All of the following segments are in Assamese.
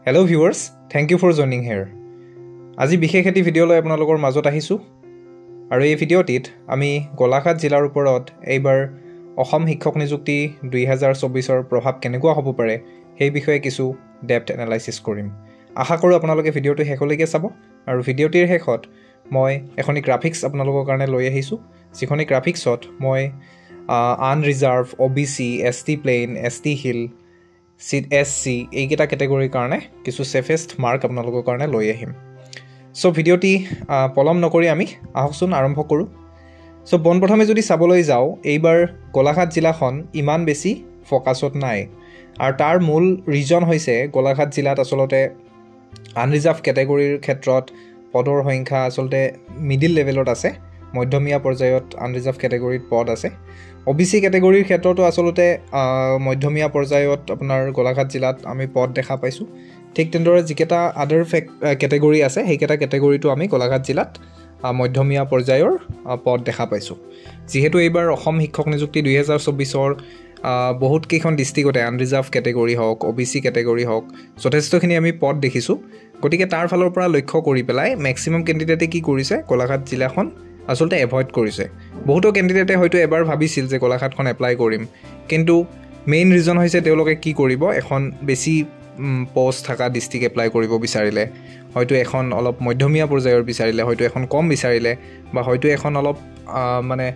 Hello viewers, thank you for joining here. আজি বিশেষ এটি ভিডিও লৈ আপোনালোকৰ মাজত আহিছো আৰু এই ভিডিওটিত আমি গোলাঘাট জিলাৰ ওপৰত এইবাৰ অসম শিক্ষক নিযুক্তি 2024 ৰ প্ৰভাৱ কেনেকুৱা হ'ব পাৰে সেই বিষয়ে কিছু ডেপথ এনালাইসিস কৰিম। আশা কৰোঁ আপোনালোকে ভিডিওটো শেষলৈকে চাব আৰু ভিডিওটিৰ শেষত মই এখনি গ্ৰাফিক্স আপোনালোকৰ কাৰণে লৈ আহিছো। যিখনি গ্ৰাফিক্সত মই unreserved, OBC, ST plain, ST hill, SC এইকেইটা কেটেগৰীৰ কাৰণে কিছু সেফেষ্ট মাৰ্ক আপোনালোকৰ কাৰণে লৈ আহিম। সো ভিডিওটি পলম নকৰি আমি আহকচোন আৰম্ভ কৰোঁ। সো পোনপ্ৰথমে যদি চাবলৈ যাওঁ এইবাৰ গোলাঘাট জিলাখন ইমান বেছি ফোকাছত নাই আৰু তাৰ মূল ৰিজন হৈছে গোলাঘাট জিলাত আসলতে আনৰিজাৰ্ভ কেটেগৰীৰ ক্ষেত্ৰত পদৰ সংখ্যা আসলতে মিডল লেভেলত আছে, মধ্যমীয়া পৰ্যায়ত আনৰিজাৰ্ভ কেটেগৰীত পদ আছে। OBC কেটেগৰীৰ ক্ষেত্ৰতো আসলতে মধ্যমীয়া পৰ্যায়ত আপোনাৰ গোলাঘাট জিলাত আমি পদ দেখা পাইছোঁ। ঠিক তেনেদৰে যিকেইটা আদাৰ কেটেগৰী আছে সেইকেইটা কেটেগৰীটো আমি গোলাঘাট জিলাত মধ্যমীয়া পৰ্যায়ৰ পদ দেখা পাইছোঁ। যিহেতু এইবাৰ অসম শিক্ষক নিযুক্তি 2024ৰ বহুত কেইখন ডিষ্ট্ৰিক্টতে আনৰিজাৰ্ভ কেটেগৰী হওক, OBC কেটেগৰী হওক যথেষ্টখিনি আমি পদ দেখিছোঁ। গতিকে তাৰ ফালৰ পৰা লক্ষ্য কৰি পেলাই মেক্সিমাম কেণ্ডিডেটে কি কৰিছে, গোলাঘাট জিলাখন আসলতে এভয়েড কৰিছে। বহুতো কেণ্ডিডেটে হয়তো এবাৰ ভাবিছিল যে গোলাঘাটখন এপ্লাই কৰিম, কিন্তু মেইন ৰিজন হৈছে তেওঁলোকে কি কৰিব, এখন বেছি পোষ্ট থকা ডিষ্ট্ৰিক্ট এপ্লাই কৰিব বিচাৰিলে, হয়তো এখন অলপ মধ্যমীয়া পৰ্যায়ৰ বিচাৰিলে, হয়তো এখন কম বিচাৰিলে, বা হয়তো এখন অলপ মানে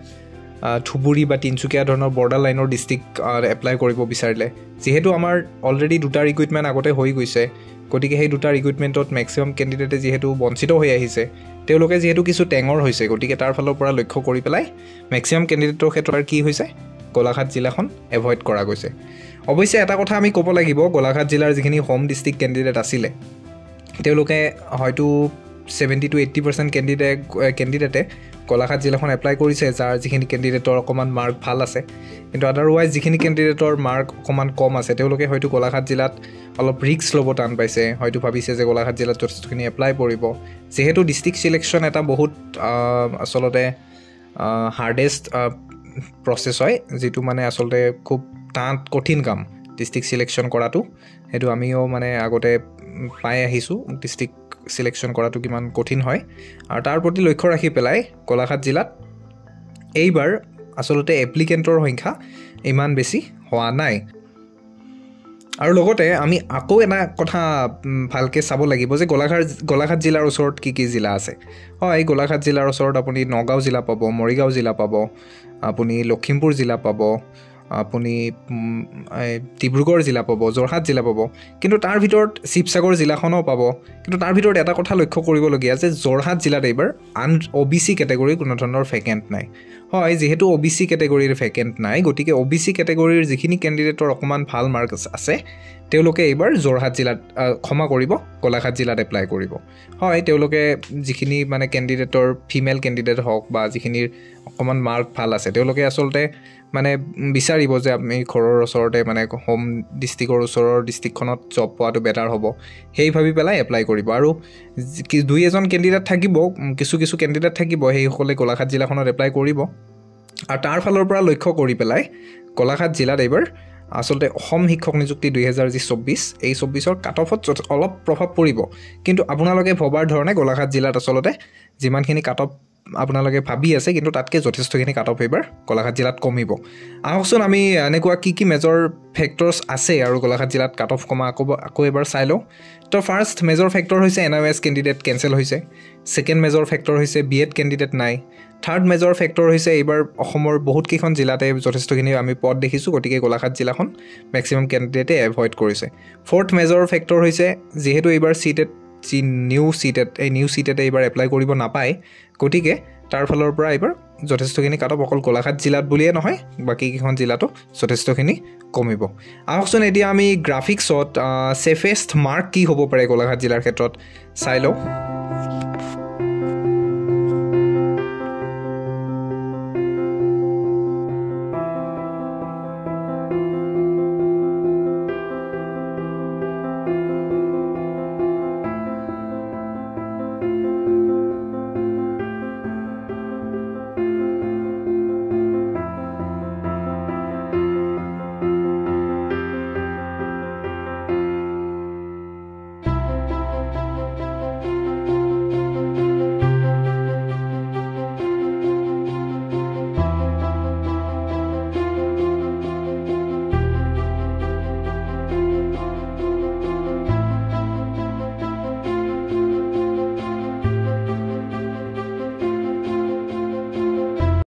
ধুবুৰী বা তিনচুকীয়া ধৰণৰ বৰ্ডাৰ লাইনৰ ডিষ্ট্ৰিক্ট এপ্লাই কৰিব বিচাৰিলে। যিহেতু আমাৰ অলৰেডি দুটা ৰিক্ৰুইটমেণ্ট আগতে হৈ গৈছে, গতিকে সেই দুটা ৰিক্ৰুইটমেণ্টত মেক্সিমাম কেণ্ডিডেটে যিহেতু বঞ্চিত হৈ আহিছে, তেওঁলোকে যিহেতু কিছু টেঙৰ হৈছে, গতিকে তাৰ ফালৰ পৰা লক্ষ্য কৰি পেলাই মেক্সিমাম কেণ্ডিডেটৰ ক্ষেত্ৰত কি হৈছে, গোলাঘাট জিলাখন এভয়েড কৰা গৈছে। অৱশ্যে এটা কথা আমি ক'ব লাগিব, গোলাঘাট জিলাৰ যিখিনি হোম ডিষ্ট্ৰিক্ট কেণ্ডিডেট আছিলে তেওঁলোকে হয়তো 70 to 80% কেণ্ডিডেটে গোলাঘাট জিলাখন এপ্লাই কৰিছে, যাৰ যিখিনি কেণ্ডিডেটৰ অকণমান মাৰ্ক ভাল আছে। কিন্তু আদাৰৱাইজ যিখিনি কেণ্ডিডেটৰ মাৰ্ক অকণমান কম আছে তেওঁলোকে হয়তো গোলাঘাট জিলাত অলপ ৰিস্ক ল'ব টান পাইছে, হয়তো ভাবিছে যে গোলাঘাট জিলাত যথেষ্টখিনি এপ্লাই কৰিব। যিহেতু ডিষ্ট্ৰিক্ট চিলেকশ্যন এটা বহুত আচলতে হাৰ্ডেষ্ট প্ৰচেছ হয়, যিটো মানে আচলতে খুব কঠিন কাম ডিষ্ট্ৰিক্ট চিলেকশ্যন কৰাটো। সেইটো আমিও মানে আগতে পাই আহিছোঁ, ডিষ্ট্ৰিক্ট চিলেকশ্যন কৰাটো কিমান কঠিন হয়। আৰু তাৰ প্ৰতি লক্ষ্য ৰাখি পেলাই গোলাঘাট জিলাত এইবাৰ আচলতে এপ্লিকেণ্টৰ সংখ্যা ইমান বেছি হোৱা নাই। আৰু লগতে আমি আকৌ এটা কথা ভালকৈ চাব লাগিব যে গোলাঘাট জিলাৰ ওচৰত কি কি জিলা আছে। হয়, গোলাঘাট জিলাৰ ওচৰত আপুনি নগাঁও জিলা পাব, মৰিগাঁও জিলা পাব, আপুনি লখিমপুৰ জিলা পাব, আপুনি ডিব্ৰুগড় জিলা পাব, যোৰহাট জিলা পাব, কিন্তু তাৰ ভিতৰত শিৱসাগৰ জিলাখনো পাব। কিন্তু তাৰ ভিতৰত এটা কথা লক্ষ্য কৰিবলগীয়া যে যোৰহাট জিলাত এইবাৰ OBC কেটেগৰীৰ কোনো ধৰণৰ ভেকেণ্ট নাই। হয়, যিহেতু OBC কেটেগৰীৰ ভেকেণ্ট নাই, গতিকে OBC কেটেগৰীৰ যিখিনি কেণ্ডিডেটৰ অকণমান ভাল মাৰ্ক আছে তেওঁলোকে এইবাৰ যোৰহাট জিলাত ক্ষমা কৰিব, গোলাঘাট জিলাত এপ্লাই কৰিব। হয়, তেওঁলোকে যিখিনি মানে কেণ্ডিডেটৰ ফিমেল কেণ্ডিডেট হওক বা যিখিনিৰ অকণমান মাৰ্ক ভাল আছে তেওঁলোকে আচলতে মানে বিচাৰিব যে আমি ঘৰৰ ওচৰতে মানে হোম ডিষ্ট্ৰিক্টৰ ওচৰৰ ডিষ্ট্ৰিক্টখনত জব পোৱাটো বেটাৰ হ'ব, সেই ভাবি পেলাই এপ্লাই কৰিব। আৰু দুই এজন কেণ্ডিডেট থাকিব, কিছু কেণ্ডিডেট থাকিব, সেইসকলে গোলাঘাট জিলাখনত এপ্লাই কৰিব। আৰু তাৰ ফালৰ পৰা লক্ষ্য কৰি পেলাই গোলাঘাট জিলাত এইবাৰ আচলতে অসম শিক্ষক নিযুক্তি 2024 এই 24ৰ কাট অফত অলপ প্ৰভাৱ পৰিব। কিন্তু আপোনালোকে ভবাৰ ধৰণে গোলাঘাট জিলাত আচলতে যিমানখিনি কাট অফ আপোনালোকে ভাবি আছে, কিন্তু তাতকৈ যথেষ্টখিনি কাট অফ এইবাৰ গোলাঘাট জিলাত কমিব। আহকচোন আমি এনেকুৱা কি মেজৰ ফেক্টৰ্ছ আছে আৰু গোলাঘাট জিলাত কাট অফ কমা আকৌ এবাৰ চাই লওঁ। তো ফাৰ্ষ্ট মেজৰ ফেক্টৰ হৈছে NIOS কেণ্ডিডেট কেঞ্চেল হৈছে। ছেকেণ্ড মেজৰ ফেক্টৰ হৈছে BEd কেণ্ডিডেট নাই। থাৰ্ড মেজৰ ফেক্টৰ হৈছে এইবাৰ অসমৰ বহুতকেইখন জিলাতে যথেষ্টখিনি আমি পদ দেখিছোঁ, গতিকে গোলাঘাট জিলাখন মেক্সিমাম কেণ্ডিডেটে এভয়েড কৰিছে। ফ'ৰ্থ মেজৰ ফেক্টৰ হৈছে যিহেতু এইবাৰ নিউ চিটেট এইবাৰ এপ্লাই কৰিব নাপায়, গতিকে তাৰ ফালৰ পৰা এইবাৰ যথেষ্টখিনি কাট অফ অকল গোলাঘাট জিলাত বুলিয়ে নহয় বাকীকেইখন জিলাতো যথেষ্টখিনি কমিব। আহকচোন এতিয়া আমি গ্ৰাফিক্সত ছেফেষ্ট মাৰ্ক কি হ'ব পাৰে গোলাঘাট জিলাৰ ক্ষেত্ৰত চাই লওঁ।